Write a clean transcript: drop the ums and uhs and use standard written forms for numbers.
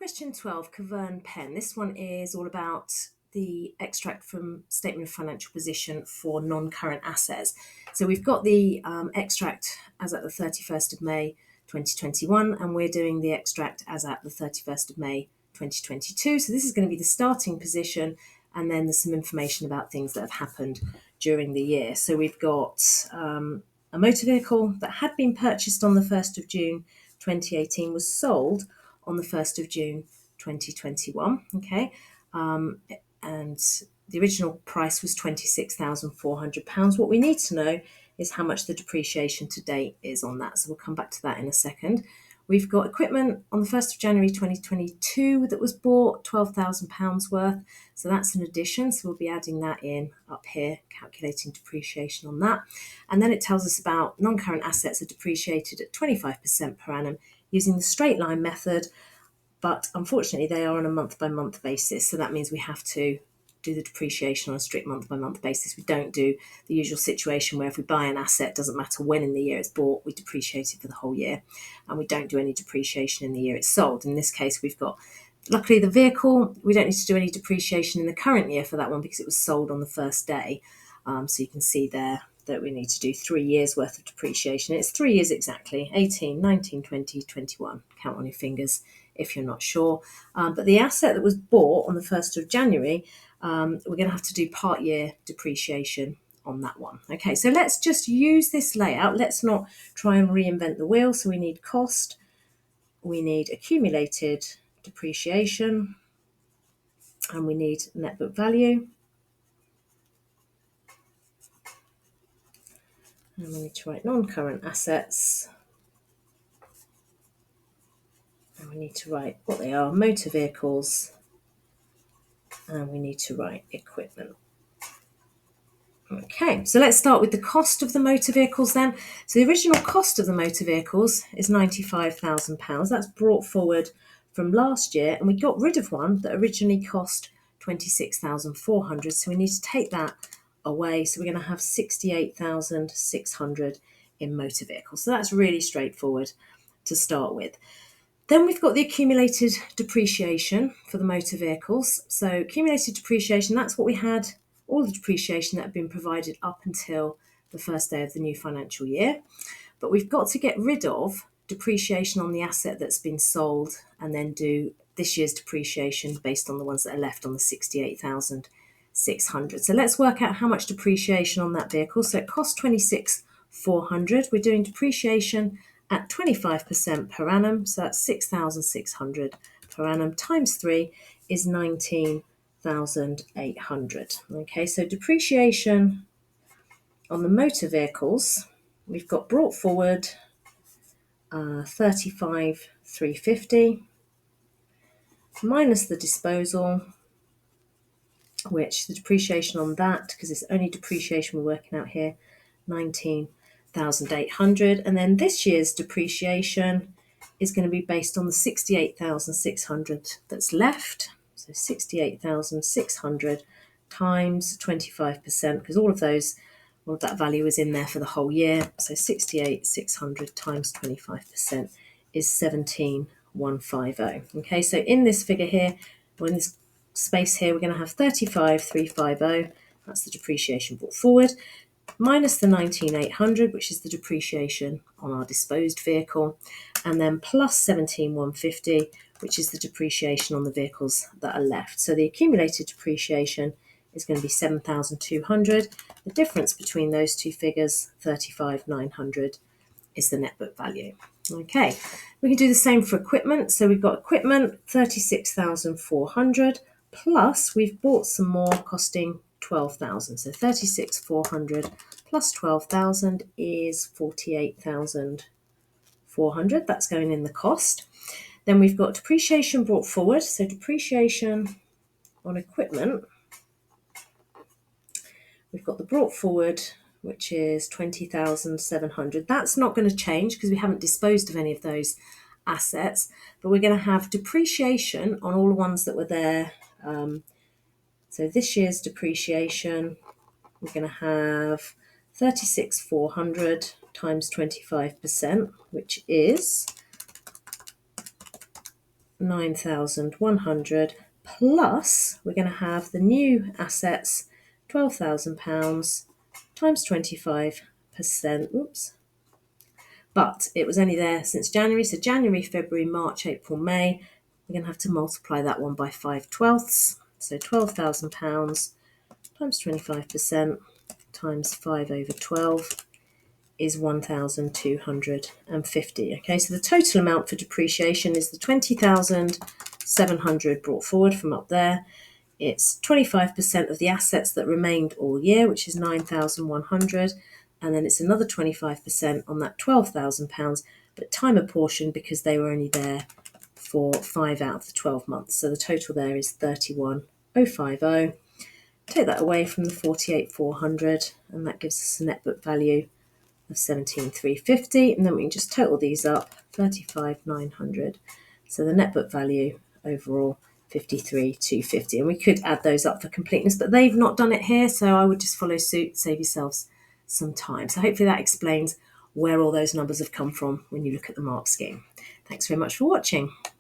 Question 12, Keverne, Penn. This one is all about the extract from Statement of Financial Position for non-current assets. So we've got the extract as at the 31st of May 2021, and we're doing the extract as at the 31st of May 2022. So this is going to be the starting position, and then there's some information about things that have happened during the year. So we've got a motor vehicle that had been purchased on the 1st of June 2018 was sold on the 1st of June 2021, okay? And the original price was £26,400. What we need to know is how much the depreciation to date is on that. So we'll come back to that in a second. We've got equipment on the 1st of January 2022 that was bought, £12,000 worth. So that's an addition. So we'll be adding that in up here, calculating depreciation on that. And then it tells us about non-current assets are depreciated at 25% per annum using the straight line method, but unfortunately they are on a month-by-month basis. So that means we have to do the depreciation on a strict month-by-month basis. We don't do the usual situation where if we buy an asset, doesn't matter when in the year it's bought, we depreciate it for the whole year, and we don't do any depreciation in the year it's sold. In this case, we've got, luckily the vehicle, we don't need to do any depreciation in the current year for that one because it was sold on the first day. So you can see there that we need to do 3 years worth of depreciation. It's 3 years exactly, 18, 19, 20, 21. Count on your fingers if you're not sure. But the asset that was bought on the 1st of January, we're going to have to do part year depreciation on that one. Okay, so let's just use this layout. Let's not try and reinvent the wheel. So we need cost, we need accumulated depreciation, and we need net book value. And we need to write non-current assets. And we need to write what they are, motor vehicles. And we need to write equipment. Okay, so let's start with the cost of the motor vehicles then. So the original cost of the motor vehicles is £95,000. That's brought forward from last year, and we got rid of one that originally cost £26,400. So we need to take that away. So we're going to have £68,600 in motor vehicles. So that's really straightforward to start with. Then we've got the accumulated depreciation for the motor vehicles. So accumulated depreciation, that's what we had, all the depreciation that had been provided up until the first day of the new financial year. But we've got to get rid of depreciation on the asset that's been sold and then do this year's depreciation based on the ones that are left on the 68,600. So let's work out how much depreciation on that vehicle. So it costs 26,400. We're doing depreciation at 25% per annum, so that's 6,600 per annum, times 3 is 19,800. Okay, so depreciation on the motor vehicles, we've got brought forward 35,350 minus the disposal, which the depreciation on that, because it's only depreciation we're working out here, 19,800. And then this year's depreciation is going to be based on the 68,600 that's left. So 68,600 times 25%, because all of that value is in there for the whole year. So 68,600 times 25% is 17,150. Okay, so in this figure here, or in this space here, we're going to have 35,350. That's the depreciation brought forward, minus the 19,800, which is the depreciation on our disposed vehicle, and then plus 17,150, which is the depreciation on the vehicles that are left. So the accumulated depreciation is going to be 7,200. The difference between those two figures, 35,900, is the net book value. Okay, we can do the same for equipment. So we've got equipment, 36,400, plus we've bought some more costing 12,000. So 36,400 plus 12,000 is 48,400. That's going in the cost. Then we've got depreciation brought forward. So depreciation on equipment, we've got the brought forward, which is 20,700. That's not going to change because we haven't disposed of any of those assets, but we're going to have depreciation on all the ones that were there. So this year's depreciation, we're going to have 36,400 times 25%, which is 9,100 plus we're going to have the new assets, £12,000 times 25%. Oops. But it was only there since January. So January, February, March, April, May. We're going to have to multiply that one by 5/12. So £12,000 times 25% times 5/12 is 1,250. Okay, so the total amount for depreciation is the 20,700 brought forward from up there. It's 25% of the assets that remained all year, which is 9,100, and then it's another 25% on that £12,000, but time apportioned because they were only there for 5 out of the 12 months. So the total there is 31,050. Take that away from the 48,400, and that gives us a net book value of 17,350, and then we can just total these up, 35,900. So the net book value overall 53,250, and we could add those up for completeness, but they've not done it here, so I would just follow suit, save yourselves some time. So hopefully that explains where all those numbers have come from when you look at the mark scheme. Thanks very much for watching.